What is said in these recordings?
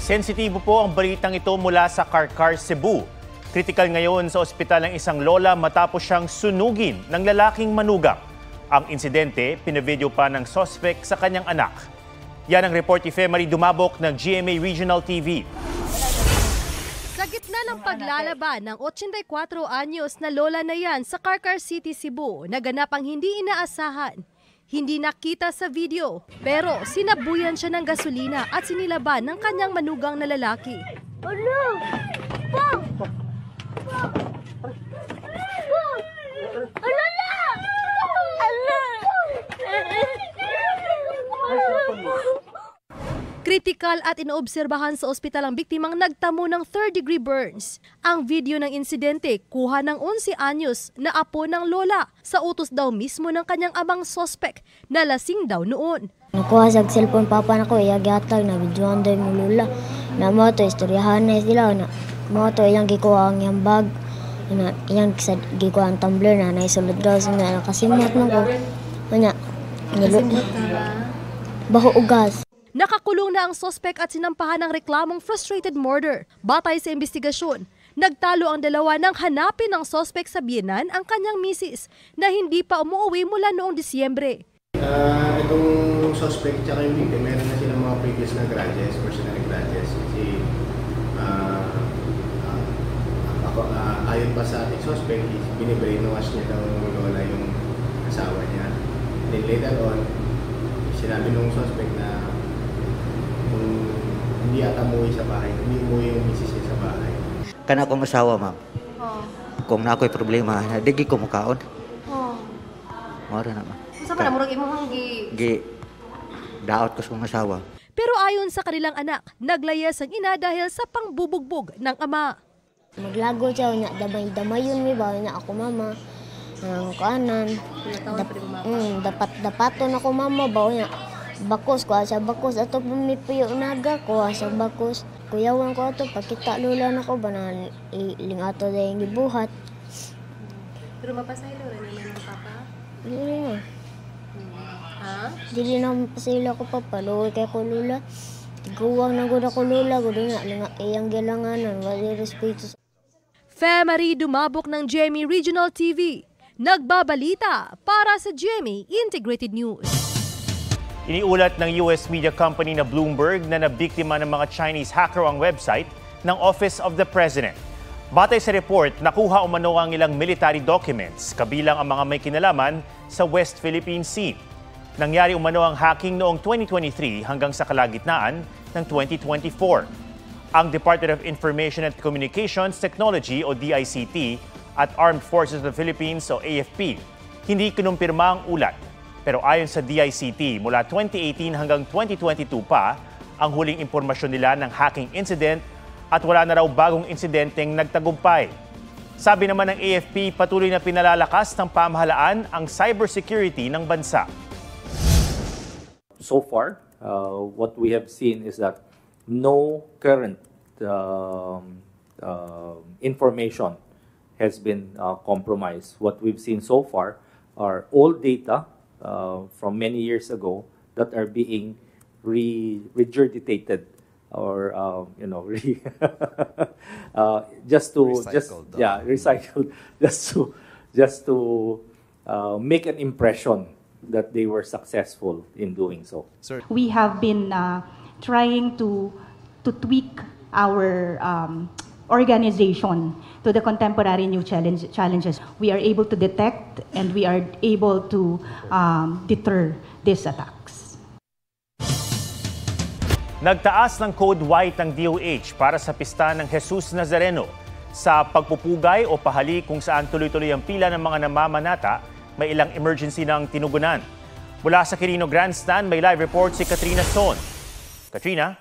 Sensitibo po ang balitang ito mula sa Karkar, Cebu. Kritikal ngayon sa ospital ng isang lola matapos siyang sunugin ng lalaking manugang. Ang insidente, pinavideo pa ng suspect sa kanyang anak. Yan ang report ni Fe Marie Dumabok ng GMA Regional TV. Sa gitna ng paglalaban ng 84 anyos na lola na yan sa Karkar City, Cebu, naganap ang hindi inaasahan. Hindi nakita sa video, pero sinabuyan siya ng gasolina at sinilaban ng kanyang manugang na lalaki. Kritikal at inoobserbahan sa ospital ang biktimang nagtamo ng third-degree burns. Ang video ng insidente kuha ng 11 anyos na apo ng lola sa utos daw mismo ng kanyang amang suspect na lasing daw noon. Nakuha sa cellphone papa na ko, iyagatag na videoan daw yung lula. Na mo to, istoryahan na sila. Na mo to, iyang gikuha ang iyang bag. Iyang gikuha ang tumbler na naisulod daw sa mga nakasimot mo ko. Kanya, baho ugas. Nakakulong na ang suspect at sinampahan ng reklamong frustrated murder. Batay sa investigasyon, nagtalo ang dalawa nang hanapin ng suspect sa biyenan ang kanyang misis na hindi pa umuwi mula noong Disyembre. Itong suspect at yung victim, meron na silang mga previous na grudges, personal grudges. Kasi ayon pa sa ating suspect, binibrainwash niya daw lola yung asawa niya. Then later on, sinabi nung suspect na hindi ata umuwi sa bahay, hindi umuwi yung misis niya sa bahay. Kana akong asawa, ma'am. Kung na ako'y problema, digi ko mukaon. Mara na, ma'am. Sa pa namurag imong daot ko sa kong asawa. Pero ayon sa kanilang anak, naglayas ang ina dahil sa pangbubugbog ng ama. Maglago siya, damay yun may bawa niya ako mama. Ang kanan, dapaton ako mama, bawa niya. Bakos, kuha sa bakos. Ato pumipuyo naga, kuha sa bakos. Kuyawan ko ato, pakita lula na ko, banan ilingato na yung gibuhat. Pero mapasaylo rin naman ng papa? Dili na. Ha? Dili na mapasaylo ko papa, luwi kay ko lula. Tiguwang na gud ako lula, gud nga, iyang gilanganan, wali respeto. Fe Marie Dumabok ng GMA Regional TV. Nagbabalita para sa GMA Integrated News. Iniulat ng US media company na Bloomberg na nabiktima ng mga Chinese hacker ang website ng Office of the President. Batay sa report, nakuha umano ang ilang military documents, kabilang ang mga may kinalaman sa West Philippine Sea. Nangyari umano ang hacking noong 2023 hanggang sa kalagitnaan ng 2024. Ang Department of Information and Communications Technology o DICT at Armed Forces of the Philippines o AFP hindi kinumpirma ang ulat. Pero ayon sa DICT, mula 2018 hanggang 2022 pa ang huling impormasyon nila ng hacking incident at wala na raw bagong insidenteng nagtagumpay. Sabi naman ng AFP, patuloy na pinalalakas ng pamahalaan ang cybersecurity ng bansa. So far, what we have seen is that no current information has been compromised. What we've seen so far are old data from many years ago that are being regurgitated or recycled just to make an impression that they were successful in doing so. We have been trying to tweak our organization to the contemporary new challenges. We are able to detect and we are able to deter these attacks. Nagtaas ng Code White ang DOH para sa pista ng Jesus Nazareno. Sa pagpupugay o pahali kung saan tuloy-tuloy ang pila ng mga namamanata, may ilang emergency ng tinugunan. Mula sa Quirino Grandstand, may live report si Katrina Son. Katrina?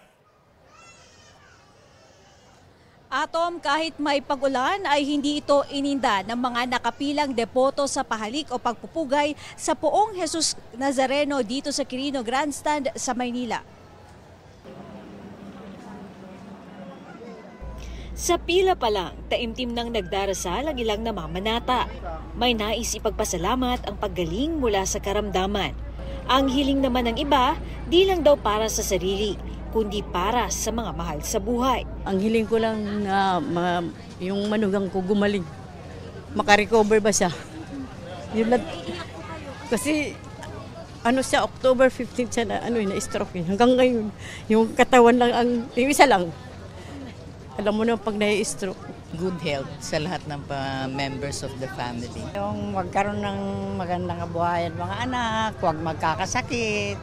Atom, kahit may pag-ulan ay hindi ito ininda ng mga nakapilang depoto sa pahalik o pagpupugay sa Poong Jesus Nazareno dito sa Quirino Grandstand sa Maynila. Sa pila pa lang, taimtim nang nagdarasal ang ilang namamanata. May nais ipagpasalamat ang paggaling mula sa karamdaman. Ang hiling naman ng iba, di lang daw para sa sarili, kundi para sa mga mahal sa buhay. Ang hiling ko lang na yung manugang ko gumaling. Makarecover ba siya? Yun lang. Kasi siya, October 15 siya na-stroke. Hanggang ngayon, yung katawan lang, yung isa lang. Alam mo na pag na-stroke. Good health sa lahat ng members of the family. Yung magkaroon ng magandang kabuhayan mga anak, huwag magkakasakit.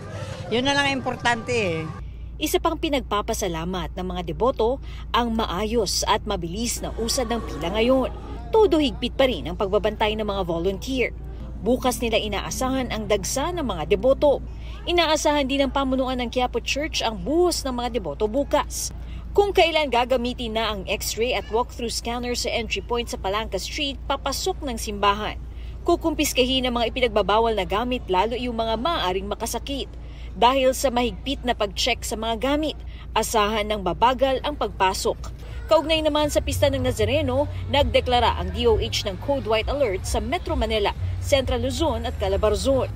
Yun na lang importante. Isa pang pinagpapasalamat ng mga deboto ang maayos at mabilis na usad ng pila ngayon. Todo higpit pa rin ang pagbabantay ng mga volunteer. Bukas nila inaasahan ang dagsa ng mga deboto. Inaasahan din ng pamunuan ng Quiapo Church ang buhos ng mga deboto bukas. Kung kailan gagamitin na ang X-ray at walk-through scanner sa entry point sa Palangka Street, papasok ng simbahan. Kukumpiskahin ang mga ipinagbabawal na gamit lalo yung mga maaaring makasakit. Dahil sa mahigpit na pag-check sa mga gamit, asahan ng babagal ang pagpasok. Kaugnay naman sa pista ng Nazareno, nagdeklara ang DOH ng Code White Alert sa Metro Manila, Central Luzon at Calabarzon.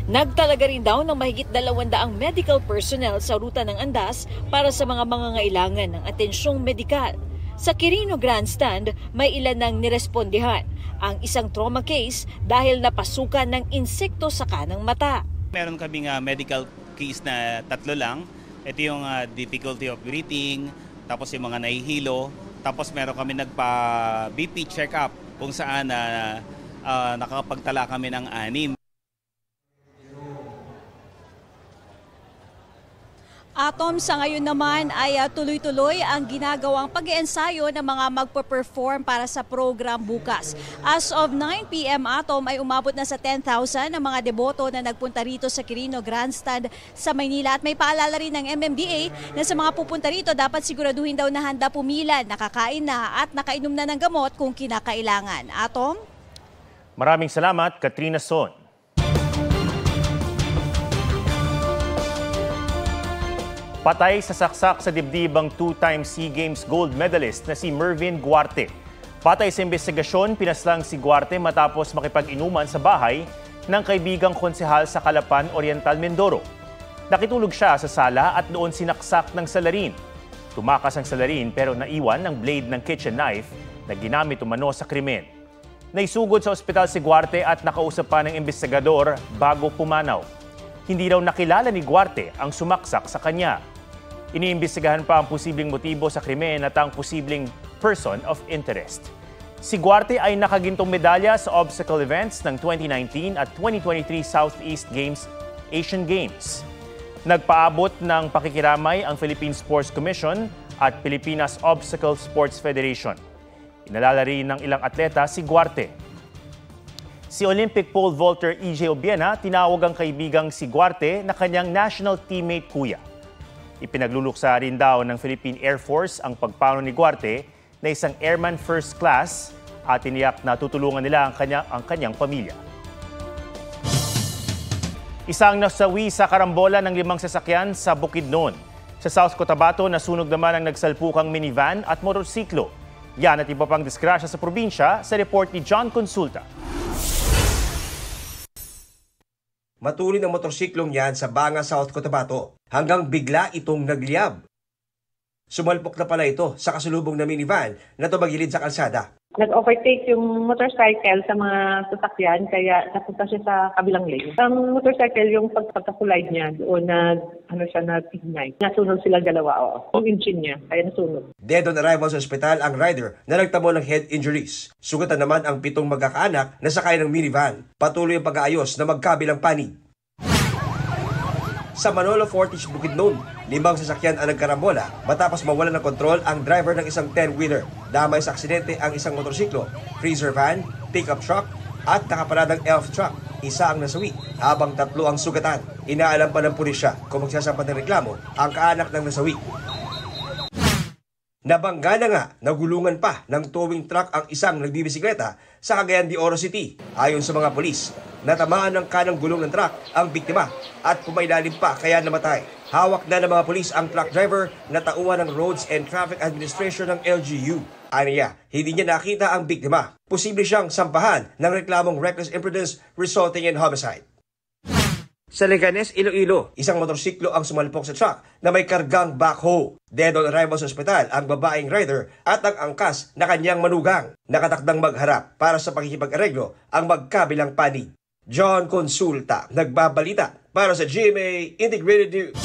Nagtalaga rin daw ng mahigit 200 medical personnel sa ruta ng Andas para sa mga mangangailangan ng atensyong medikal. Sa Quirino Grandstand, may ilan nang nirespondihan. Ang isang trauma case dahil napasukan ng insekto sa kanang mata. Meron kaming medical case na 3 lang. Ito yung difficulty of breathing, tapos yung mga nahihilo, tapos meron kami nagpa-BP check-up kung saan nakakapagtala kami ng 6. Atom, sa ngayon naman ay tuloy-tuloy ang ginagawang pag-iensayo ng mga magpo-perform para sa program bukas. As of 9 p.m. Atom ay umabot na sa 10,000 ang mga deboto na nagpunta rito sa Quirino Grandstand sa Maynila. At may paalala rin ng MMDA na sa mga pupunta rito dapat siguraduhin daw na handa pumila, nakakain na at nakainom na ng gamot kung kinakailangan. Atom? Maraming salamat, Katrina Son. Patay sa saksak sa dibdib ang 2-time SEA Games gold medalist na si Mervin Guarte. Patay sa investigasyon, pinaslang si Guarte matapos makipag-inuman sa bahay ng kaibigang konsehal sa Calapan Oriental, Mindoro. Nakitulog siya sa sala at doon sinaksak ng salarin. Tumakas ang salarin pero naiwan ng blade ng kitchen knife na ginamit umano sa krimen. Naisugod sa ospital si Guarte at nakausap pa ng investigador bago pumanaw. Hindi raw nakilala ni Guarte ang sumaksak sa kanya. Iniimbestigahan pa ang posibleng motibo sa krimen at ang posibleng person of interest. Si Guarte ay nakagintong medalya sa obstacle events ng 2019 at 2023 Southeast Asian Games. Nagpaabot ng pakikiramay ang Philippine Sports Commission at Pilipinas Obstacle Sports Federation. Inalala rin ng ilang atleta si Guarte. Si Olympic pole vaulter EJ Obiena tinawag ang kaibigang si Guarte na kanyang national teammate kuya. Ipinagluluksa rin daw ng Philippine Air Force ang pagpano ni Guarte na isang airman first class at tiniyak na tutulungan nila ang kanyang pamilya. Isang nasawi sa karambola ng 5 sasakyan sa Bukidnon. Sa South Cotabato, nasunog naman ang nagsalpukang minivan at motorsiklo. Yan at iba pang disgrasya sa probinsya sa report ni John Consulta. Matulin ang motorsiklong yan sa Banga, South Cotabato hanggang bigla itong nagliyab. Sumalpok na pala ito sa kasalubong na minivan na tumagilid sa kalsada. Nag-overtake yung motorcycle sa mga sasakyan kaya napunta siya sa kabilang lane. Ang motorcycle, yung pagka-collide niya, doon nag-ignite. Nasunog silang dalawa, yung engine niya, kaya nasunog. Dead on arrival sa ospital ang rider na nagtamo ng head injuries. Sugatan naman ang 7 magkakaanak na sakay ng minivan. Patuloy ang pag-aayos na magkabilang panig. Sa Manolo Fortich, Bukidnon, 5 sasakyan ang nagkarambola matapos mawalan ng kontrol ang driver ng isang 10-wheeler. Damay sa aksidente ang isang motorsiklo, freezer van, pickup truck at nakaparadang elf truck. Isa ang nasawi habang 3 ang sugatan. Inaalam pa ng pulisya kung magsasampan ng reklamo ang kaanak ng nasawi. Nabangga na nga, nagulungan pa ng towing truck ang isang nagbibisikleta sa Cagayan de Oro City. Ayon sa mga polis, natamaan ng kanang gulong ng truck ang biktima at pumailalim pa kaya namatay. Hawak na ng mga polis ang truck driver na tauhan ng Roads and Traffic Administration ng LGU. Aniya, hindi niya nakita ang biktima. Posible siyang sampahan ng reklamong reckless imprudence resulting in homicide. Sa Leganes, Iloilo, isang motorsiklo ang sumalpok sa truck na may kargang backhoe. Dead on arrival sa ospital ang babaeng rider at ang angkas na kanyang manugang. Nakatakdang magharap para sa pakikipag-areglo ang magkabilang panig. John Consulta, nagbabalita para sa GMA Integrated News.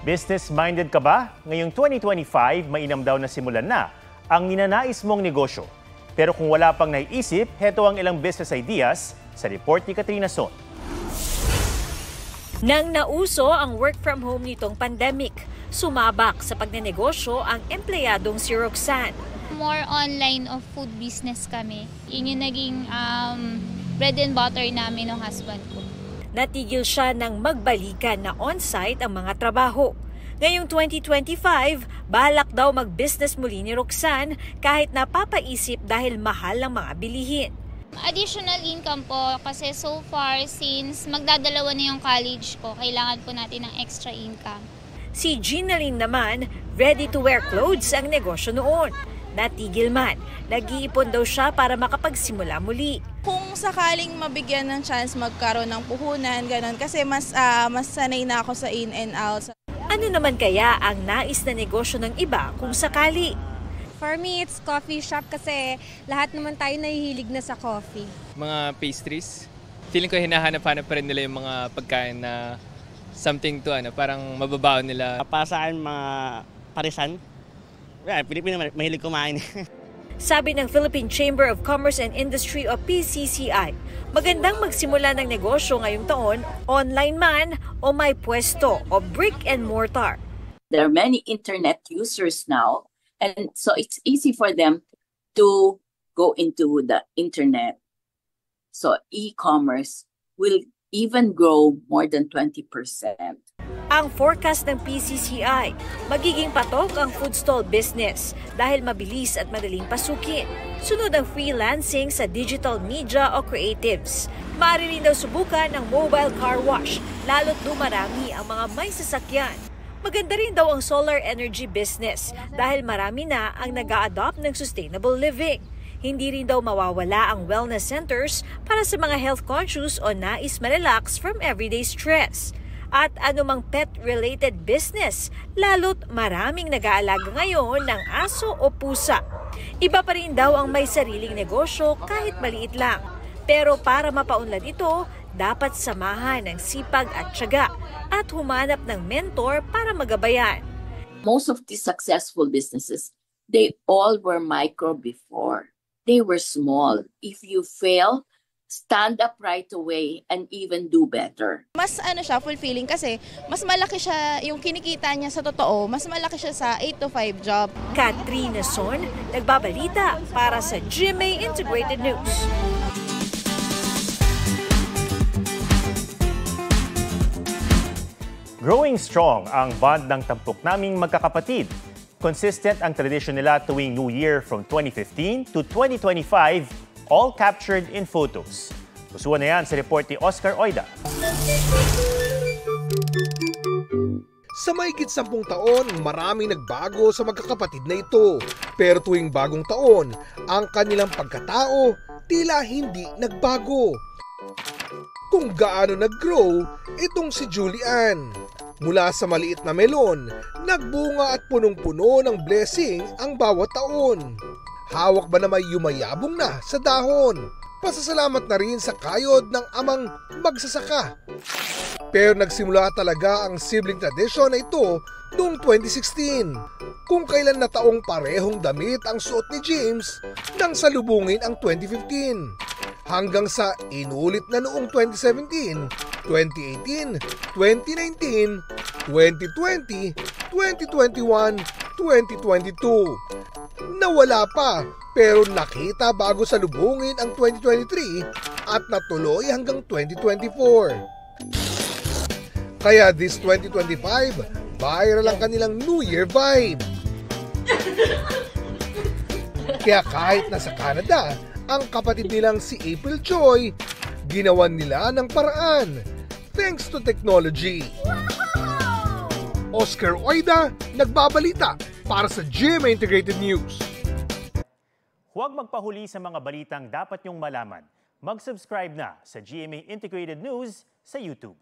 Business-minded ka ba? Ngayong 2025, mainam daw na simulan na ang ninanais mong negosyo. Pero kung wala pang naiisip, heto ang ilang business ideas sa report ni Katrina Son. Nang nauso ang work from home nitong pandemic, sumabak sa pagnenegosyo ang empleyadong si Roxanne. More online of food business kami. Yun yung naging bread and butter namin ng husband ko. Natigil siya nang magbalikan na on-site ang mga trabaho. Ngayong 2025, balak daw mag-business muli ni Roxanne kahit napapaisip dahil mahal ang mga bilihin. Additional income po kasi so far since magdadalawa na yung college ko, kailangan po natin ng extra income. Si Ginaline naman, ready to wear clothes ang negosyo noon. Natigil man, nag-iipon daw siya para makapagsimula muli. Kung sakaling mabigyan ng chance magkaroon ng puhunan, ganun, kasi mas sanay na ako sa in and out. Ano naman kaya ang nais na negosyo ng iba kung sakali? For me, it's coffee shop kasi lahat naman tayo nahihilig na sa coffee. Mga pastries. Feeling ko hinahanap-hanap pa rin nila yung mga pagkain na something to parang mababaw nila. Para saan mga parisan? Pilipino mahilig kumain. Sabi ng Philippine Chamber of Commerce and Industry o PCCI, magandang magsimula ng negosyo ngayong taon, online man o may pwesto o brick and mortar. There are many internet users now. And so it's easy for them to go into the internet. So e-commerce will even grow more than 20%. Ang forecast ng PCCI, magiging patok ang food stall business dahil mabilis at madaling pasukin. Sunod ang freelancing sa digital media o creatives. Maaari rin daw subukan ang mobile car wash, lalo't dumarami ang mga may sasakyan. Maganda rin daw ang solar energy business dahil marami na ang nag-a-adopt ng sustainable living. Hindi rin daw mawawala ang wellness centers para sa mga health conscious o nais ma-relax from everyday stress. At anumang pet-related business, lalo't maraming nag-aalaga ngayon ng aso o pusa. Iba pa rin daw ang may sariling negosyo kahit maliit lang. Pero para mapaunlad ito, dapat samahan ng sipag at tiyaga at humanap ng mentor para magabayan. Most of these successful businesses, they all were micro before. They were small. If you fail, stand up right away and even do better. Mas fulfilling kasi mas malaki siya, yung kinikita niya sa totoo, mas malaki siya sa 8 to 5 job. Katrina Son, nagbabalita para sa GMA Integrated News. Growing strong ang bond ng tampok naming magkakapatid. Consistent ang tradisyon nila tuwing New Year from 2015 to 2025, all captured in photos. Kusuhan na yan sa report ni Oscar Oida. Sa mahigit 10 taon, maraming nagbago sa magkakapatid na ito. Pero tuwing bagong taon, ang kanilang pagkatao tila hindi nagbago. Kung gaano nag-grow itong si Julian. Mula sa maliit na melon, nagbunga at punong-puno ng blessing ang bawat taon. Hawak ba na may yumayabong na sa dahon? Pasasalamat na rin sa kayod ng amang magsasaka. Pero nagsimula talaga ang sibling tradisyon na ito noong 2016, kung kailan na taong parehong damit ang suot ni James nang salubungin ang 2015. Hanggang sa inulit na noong 2017, 2018, 2019, 2020, 2021, 2022. Nawala pa pero nakita bago salubungin ang 2023 at natuloy hanggang 2024. Kaya this 2025, viral ang kanilang New Year vibe. Kaya kahit nasa Canada, ang kapatid nilang si April Joy, ginawan nila ng paraan thanks to technology. Oscar Oida, nagbabalita para sa GMA Integrated News. Huwag magpahuli sa mga balitang dapat niyong malaman. Mag-subscribe na sa GMA Integrated News sa YouTube.